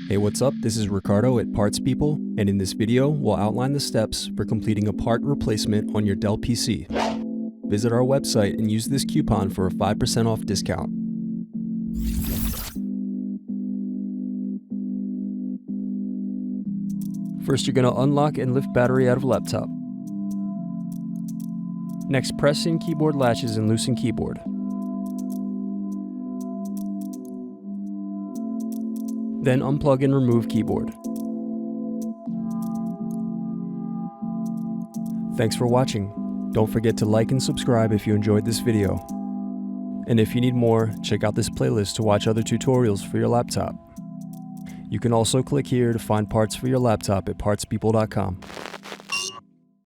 Hey, what's up? This is Ricardo at Parts People, and in this video, we'll outline the steps for completing a part replacement on your Dell PC. Visit our website and use this coupon for a 5% off discount. First, you're going to unlock and lift battery out of laptop. Next, press in keyboard latches and loosen keyboard. Then unplug and remove keyboard. Thanks for watching. Don't forget to like and subscribe if you enjoyed this video. And if you need more, check out this playlist to watch other tutorials for your laptop. You can also click here to find parts for your laptop at partspeople.com.